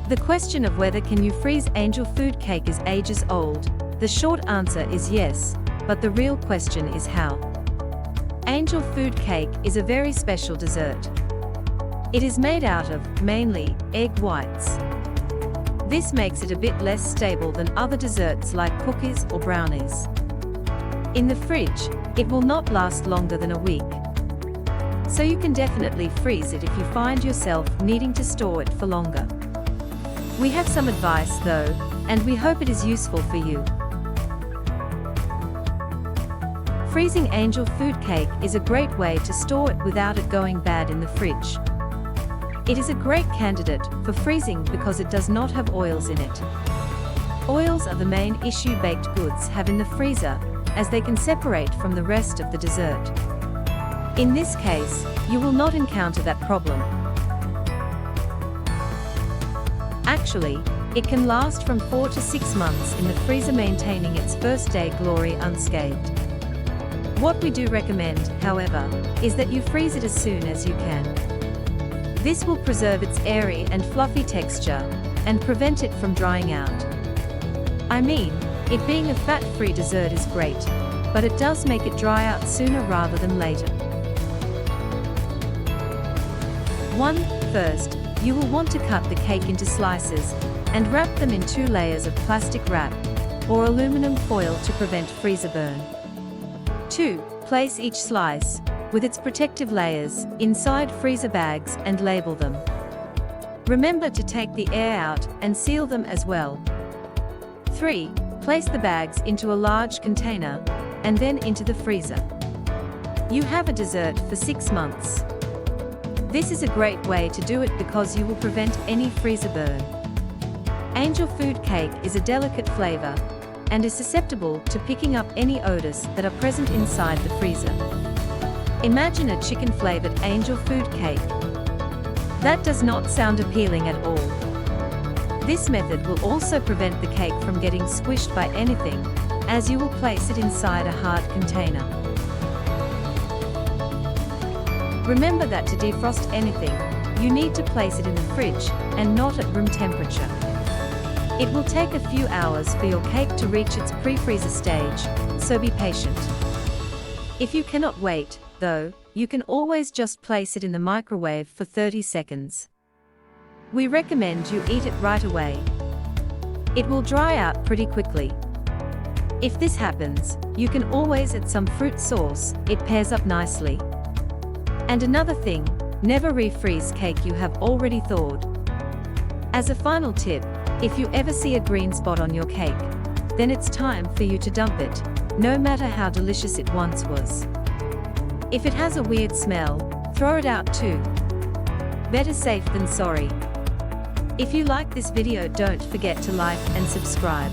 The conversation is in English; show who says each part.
Speaker 1: The question of whether can you freeze angel food cake is ages old. The short answer is yes, but the real question is how. Angel food cake is a very special dessert. It is made out of, mainly, egg whites. This makes it a bit less stable than other desserts like cookies or brownies. In the fridge, it will not last longer than a week. So you can definitely freeze it if you find yourself needing to store it for longer. We have some advice though, and we hope it is useful for you. Freezing angel food cake is a great way to store it without it going bad in the fridge. It is a great candidate for freezing because it does not have oils in it. Oils are the main issue baked goods have in the freezer, as they can separate from the rest of the dessert. In this case, you will not encounter that problem. Actually, it can last from 4 to 6 months in the freezer, maintaining its first day glory unscathed. What we do recommend, however, is that you freeze it as soon as you can. This will preserve its airy and fluffy texture and prevent it from drying out. I mean, it being a fat-free dessert is great, but it does make it dry out sooner rather than later. First, you will want to cut the cake into slices and wrap them in 2 layers of plastic wrap or aluminum foil to prevent freezer burn. 2. Place each slice, with its protective layers, inside freezer bags and label them. Remember to take the air out and seal them as well. 3. Place the bags into a large container and then into the freezer. You have a dessert for 6 months. This is a great way to do it because you will prevent any freezer burn. Angel food cake is a delicate flavor and is susceptible to picking up any odors that are present inside the freezer. Imagine a chicken-flavored angel food cake. That does not sound appealing at all. This method will also prevent the cake from getting squished by anything, as you will place it inside a hard container. Remember that to defrost anything, you need to place it in the fridge and not at room temperature. It will take a few hours for your cake to reach its pre-freezer stage, so be patient. If you cannot wait, though, you can always just place it in the microwave for 30 seconds. We recommend you eat it right away. It will dry out pretty quickly. If this happens, you can always add some fruit sauce, it pairs up nicely. And another thing, never refreeze cake you have already thawed. As a final tip, if you ever see a green spot on your cake, then it's time for you to dump it, no matter how delicious it once was. If it has a weird smell, throw it out too. Better safe than sorry. If you like this video, don't forget to like and subscribe.